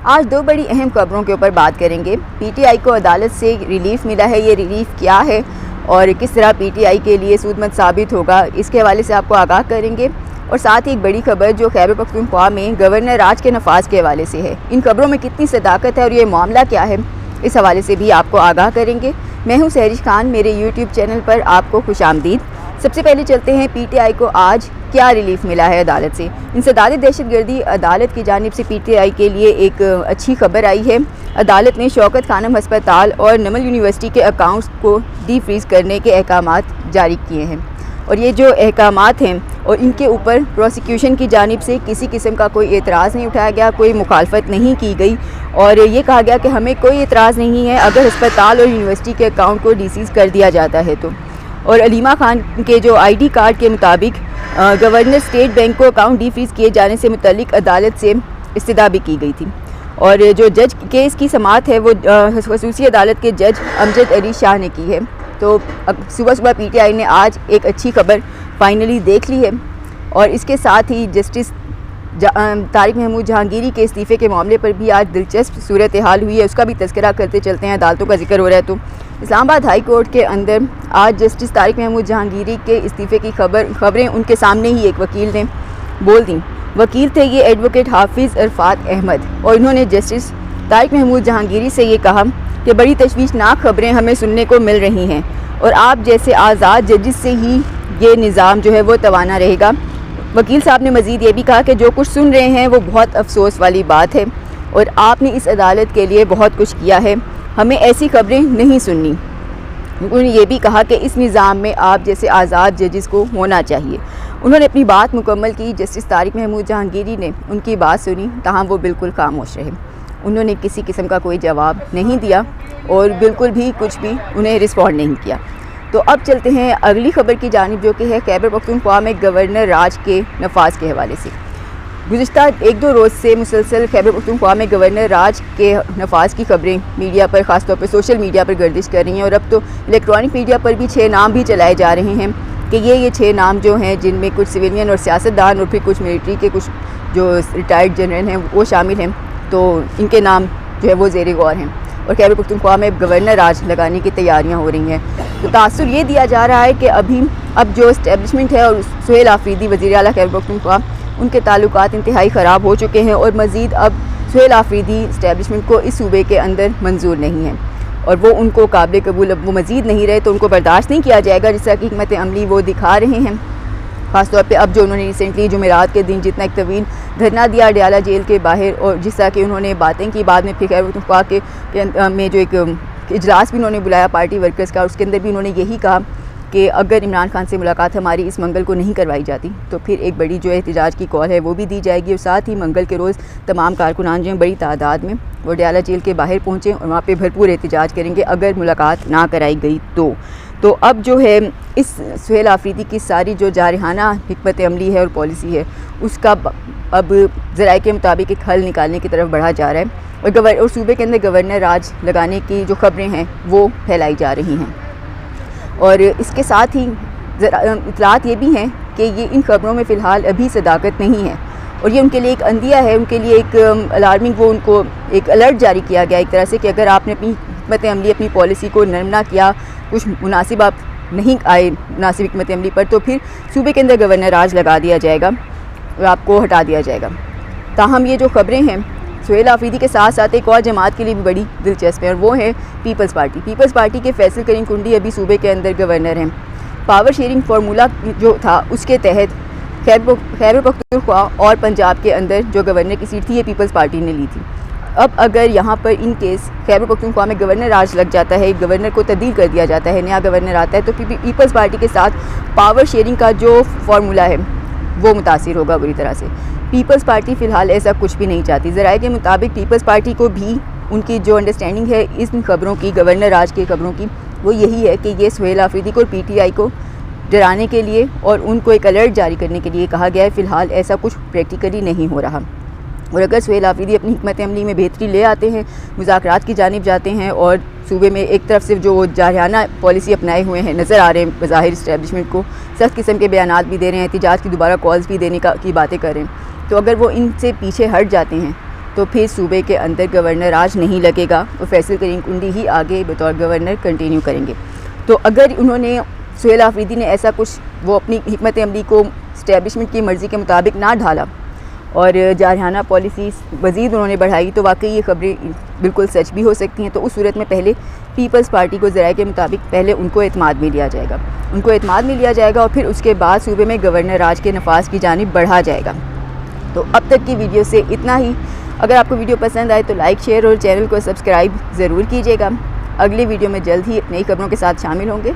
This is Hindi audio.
आज दो बड़ी अहम खबरों के ऊपर बात करेंगे। पीटीआई को अदालत से रिलीफ मिला है, ये रिलीफ क्या है और किस तरह पीटीआई के लिए सूदमंद साबित होगा, इसके हवाले से आपको आगाह करेंगे। और साथ ही एक बड़ी खबर जो खैबर पख्तूनख्वा में गवर्नर राज के नफाज के हवाले से है। इन खबरों में कितनी सदाकत है और ये मामला क्या है, इस हवाले से भी आपको आगाह करेंगे। मैं हूँ सहरिश खान, मेरे यूट्यूब चैनल पर आपको खुशामदीद। सबसे पहले चलते हैं पीटीआई को आज क्या रिलीफ मिला है अदालत से। इंसदाद दहशतगर्दी अदालत की जानिब से पीटीआई के लिए एक अच्छी खबर आई है। अदालत ने शौकत खानम अस्पताल और नमल यूनिवर्सिटी के अकाउंट्स को डी फ्रीज़ करने के अहकामात जारी किए हैं और ये जो अहकामात हैं और इनके ऊपर प्रोसिक्यूशन की जानिब से किसी किस्म का कोई एतराज़ नहीं उठाया गया, कोई मुखालफत नहीं की गई और ये कहा गया कि हमें कोई एतराज़ नहीं है अगर अस्पताल और यूनिवर्सिटी के अकाउंट को डीसीज़ कर दिया जाता है तो। और अलीमा खान के जो आईडी कार्ड के मुताबिक गवर्नर स्टेट बैंक को अकाउंट डी फ्रीज़ किए जाने से मुतल्लिक अदालत से इस्तदा भी की गई थी। और जो जज केस की समाअत है वो खसूसी अदालत के जज अमजद अली शाह ने की है। तो सुबह सुबह पीटीआई ने आज एक अच्छी खबर फाइनली देख ली है और इसके साथ ही जस्टिस तारिक महमूद जहांगीरी के इस्तीफ़े के मामले पर भी आज दिलचस्प सूरत हाल हुई है, उसका भी तस्करा करते चलते हैं। अदालतों का जिक्र हो रहा है तो इस्लामाबाद हाई कोर्ट के अंदर आज जस्टिस तारिक महमूद जहांगीरी के इस्तीफ़े की खबरें उनके सामने ही एक वकील ने बोल दी। वकील थे ये एडवोकेट हाफिज़ अरफात अहमद और इन्होंने जस्टिस तारिक महमूद जहांगीरी से ये कहा कि बड़ी तशवीशनाक खबरें हमें सुनने को मिल रही हैं और आप जैसे आज़ाद जजिस से ही ये निज़ाम जो है वो तवाना रहेगा। वकील साहब ने मज़ीद ये भी कहा कि जो कुछ सुन रहे हैं वो बहुत अफसोस वाली बात है और आपने इस अदालत के लिए बहुत कुछ किया है, हमें ऐसी खबरें नहीं सुननी। उन्होंने ये भी कहा कि इस निज़ाम में आप जैसे आज़ाद जजिस को होना चाहिए। उन्होंने अपनी बात मुकम्मल की। जस्टिस तारिक महमूद जहांगीरी ने उनकी बात सुनी, तहाँ वो बिल्कुल खामोश रहे। उन्होंने किसी किस्म का कोई जवाब नहीं दिया और बिल्कुल भी कुछ भी उन्हें रिस्पॉन्ड नहीं किया। तो अब चलते हैं अगली खबर की जानिब जो कि है खैबर पख्तूनख्वा में गवर्नर राज के नफाज के हवाले से। गुज़िश्ता एक दो रोज़ से मुसलसल खैबर पख्तूनख्वा में गवर्नर राज के नफाज की खबरें मीडिया पर, ख़ासतौर पर सोशल मीडिया पर गर्दिश कर रही हैं और अब तो इलेक्ट्रॉनिक मीडिया पर भी 6 नाम भी चलाए जा रहे हैं कि ये 6 नाम जो हैं जिनमें कुछ सिविलियन और सियासतदान और फिर कुछ मिलिट्री के कुछ जो रिटायर्ड जनरल हैं वो शामिल हैं, तो इनके नाम जो है वो ज़ेर गौर हैं और खैबर पख्तूनख्वा में गवर्नर राज लगाने की तैयारियां हो रही हैं। तो तासुर ये दिया जा रहा है कि अब जो इस्टेब्लिशमेंट है और सुहेल आफरीदी वज़ीर आला खैबर पख्तूनख्वा उनके ताल्लुकात इंतहाई ख़राब हो चुके हैं और मज़ीद अब सुहेल आफरीदी इस्टेब्लिशमेंट को इस सूबे के अंदर मंजूर नहीं है और वो उनको काबिल कबूल अब वो मज़ीद नहीं रहे तो उनको बर्दाश्त नहीं किया जाएगा, जिस तरह की हिकमत अमली वो दिखा रहे हैं। ख़ासतौर पे अब जो उन्होंने रिसेंटली जुमेरात के दिन जितना एक तवील धरना दिया अडयाला जेल के बाहर और जिस तरह की उन्होंने बातें की, बाद में फिर खैबर पख्तूनख्वा के में जो एक इजलास भी उन्होंने बुलाया पार्टी वर्कर्स का, उसके अंदर भी उन्होंने यही कहा कि अगर इमरान खान से मुलाकात हमारी इस मंगल को नहीं करवाई जाती तो फिर एक बड़ी जो एहतजाज की कॉल है वो भी दी जाएगी। और साथ ही मंगल के रोज़ तमाम कारकुनान जो हैं बड़ी तादाद में वो अडयाला जेल के बाहर पहुँचें और वहाँ पे भरपूर एहतजाज करेंगे अगर मुलाकात ना कराई गई तो अब जो है इस सुहेल आफरीदी की सारी जो जारहाना हिकमत अमली है और पॉलिसी है उसका अब ज़राए के मुताबिक एक हल निकालने की तरफ बढ़ा जा रहा है और सूबे के अंदर गवर्नर राज लगाने की जो खबरें हैं वो फैलाई जा रही हैं। और इसके साथ ही इतलात ये भी हैं कि ये इन खबरों में फ़िलहाल अभी सदाकत नहीं है और ये उनके लिए एक अंदिया है, उनके लिए एक अलार्मिंग, वो उनको एक अलर्ट जारी किया गया एक तरह से कि अगर आपने अपनी हिकमत अमली अपनी पॉलिसी को नरम ना किया, कुछ मुनासिब आप नहीं आए मुनासिब हिकमत अमली पर, तो फिर सूबे के अंदर गवर्नर राज लगा दिया जाएगा और आपको हटा दिया जाएगा। ताहम ये जो खबरें हैं सुहेल आफरीदी के साथ साथ एक और जमात के लिए भी बड़ी दिलचस्प है और वो है पीपल्स पार्टी। पीपल्स पार्टी के फैसल करीम कुंडी अभी सूबे के अंदर गवर्नर हैं। पावर शेयरिंग फार्मूला जो था उसके तहत खैबर पख्तूनख्वा और पंजाब के अंदर जो गवर्नर की सीट थी ये पीपल्स पार्टी ने ली थी। अब अगर यहाँ पर इन केस खैबर पख्तूनख्वा में गवर्नर राज लग जाता है, गवर्नर को तब्दील कर दिया जाता है, नया गवर्नर आता है, तो पीपल्स पार्टी के साथ पावर शेयरिंग का जो फार्मूला है वो मुतासिर होगा बुरी तरह से। पीपल्स पार्टी फ़िलहाल ऐसा कुछ भी नहीं चाहती। ज़राए के मुताबिक पीपल्स पार्टी को भी उनकी जो अंडरस्टैंडिंग है इन खबरों की, गवर्नर राज की खबरों की, वो यही है कि ये सुहेल आफरीदी को और पीटीआई को डराने के लिए और उनको एक अलर्ट जारी करने के लिए कहा गया है। फ़िलहाल ऐसा कुछ प्रैक्टिकली नहीं हो रहा और अगर सुहेल आफरीदी अपनी हिकमत अमली में बेहतरी ले आते हैं, मुज़ाकरात की जानिब जाते हैं और सूबे में एक तरफ से जो जारहाना पॉलिसी अपनाए हुए हैं नज़र आ रहे हैं, बज़ाहिर इस्टेब्लिशमेंट को सख्त किस्म के बयानात भी दे रहे हैं, एहतिजाज की दोबारा कॉल्स भी देने की बातें कर रहे हैं, तो अगर वो इनसे पीछे हट जाते हैं तो फिर सूबे के अंदर गवर्नर राज नहीं लगेगा और फैसल करीम कुंडी ही आगे बतौर गवर्नर कंटिन्यू करेंगे। तो अगर उन्होंने सुहेल आफरीदी ने ऐसा कुछ वो अपनी हिकमत अमली को इस्टेब्लिशमेंट की मर्ज़ी के मुताबिक ना ढाला और जारहाना पॉलिसीज़ मज़ीद उन्होंने बढ़ाई तो वाकई ये खबरें बिल्कुल सच भी हो सकती हैं। तो उस सूरत में पहले पीपल्स पार्टी को ज़राए के मुताबिक पहले उनको एतमाद में लिया जाएगा, और फिर उसके बाद सूबे में गवर्नर राज के नफाज की जानिब बढ़ा जाएगा। तो अब तक की वीडियो से इतना ही। अगर आपको वीडियो पसंद आए तो लाइक, शेयर और चैनल को सब्सक्राइब ज़रूर कीजिएगा। अगली वीडियो में जल्द ही नई खबरों के साथ शामिल होंगे।